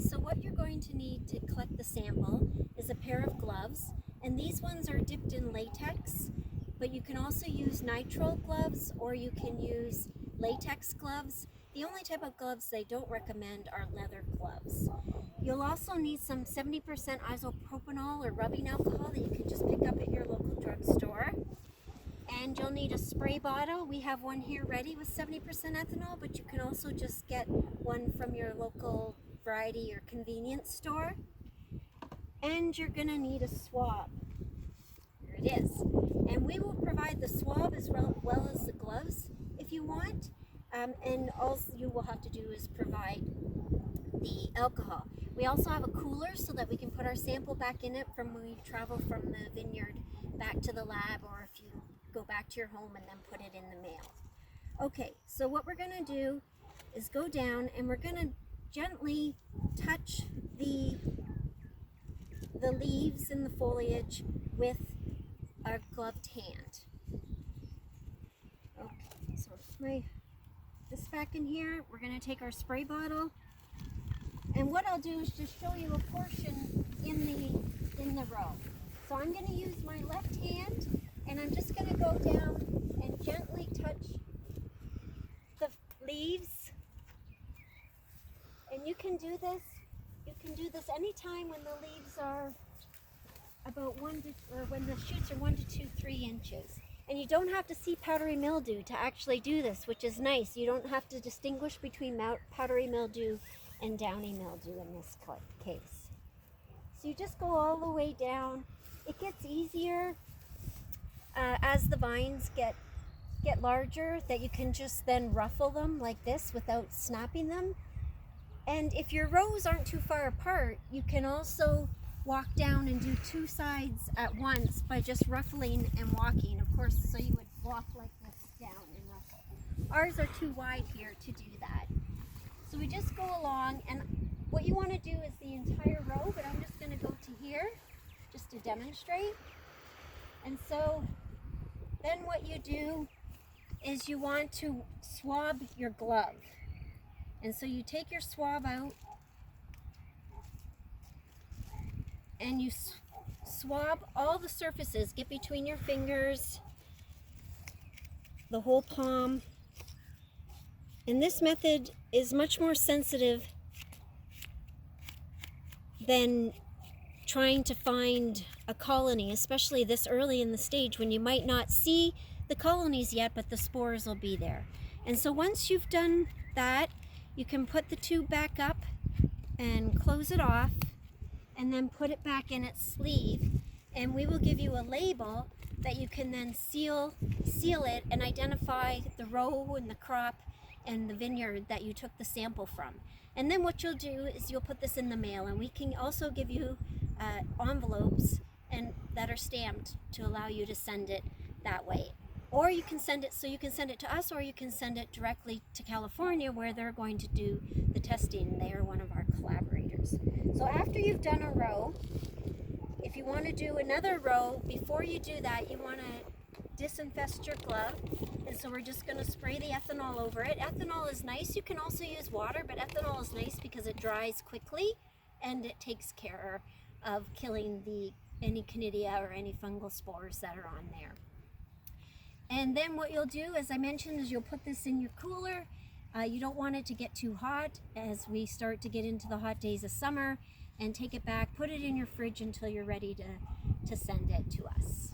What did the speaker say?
so what you're going to need to collect the sample is a pair of gloves, and these ones are dipped in latex, but you can also use nitrile gloves or you can use latex gloves. The only type of gloves they don't recommend are leather gloves. You'll also need some 70% isopropanol or rubbing alcohol that you can just pick up at your local drugstore. And you'll need a spray bottle. We have one here ready with 70% ethanol, but you can also just get one from your local variety or convenience store. And you're gonna need a swab. Here it is. And we will provide the swab as well as the gloves if you want. And all you will have to do is provide the alcohol. We also have a cooler so that we can put our sample back in it from when we travel from the vineyard back to the lab, or if you go back to your home and then put it in the mail. Okay, so what we're gonna do is go down and we're gonna gently touch the leaves and the foliage with our gloved hand. Okay, so this back in here, we're gonna take our spray bottle, and what I'll do is just show you a portion in the row. So I'm gonna use my left hand, and I'm just going to go down and gently touch the leaves. And you can do this anytime when the leaves are about when the shoots are 1 to 3 inches. And you don't have to see powdery mildew to actually do this, which is nice. You don't have to distinguish between powdery mildew and downy mildew in this case. So you just go all the way down. It gets easier as the vines get larger, that you can just then ruffle them like this without snapping them. And if your rows aren't too far apart, you can also walk down and do 2 sides at once by just ruffling and walking. Of course, so you would walk like this down and ruffle. Ours are too wide here to do that. So we just go along, and what you want to do is the entire row, but I'm just going to go to here just to demonstrate. And so then what you do is you want to swab your glove. And so you take your swab out and you swab all the surfaces, get between your fingers, the whole palm. And this method is much more sensitive than trying to find a colony, especially this early in the stage when you might not see the colonies yet, but the spores will be there. And so once you've done that, you can put the tube back up and close it off, and then put it back in its sleeve. And we will give you a label that you can then seal it and identify the row and the crop and the vineyard that you took the sample from. And then what you'll do is you'll put this in the mail, and we can also give you envelopes that are stamped to allow you to send it that way. Or you can send it to us, or you can send it directly to California where they're going to do the testing. They are one of our collaborators. So after you've done a row, if you want to do another row, before you do that, you want to disinfest your glove. And so we're just going to spray the ethanol over it. Ethanol is nice. You can also use water, but ethanol is nice because it dries quickly and it takes care of killing any canidia or any fungal spores that are on there. And then what you'll do, as I mentioned, is you'll put this in your cooler. You don't want it to get too hot as we start to get into the hot days of summer, and take it back, put it in your fridge until you're ready to send it to us.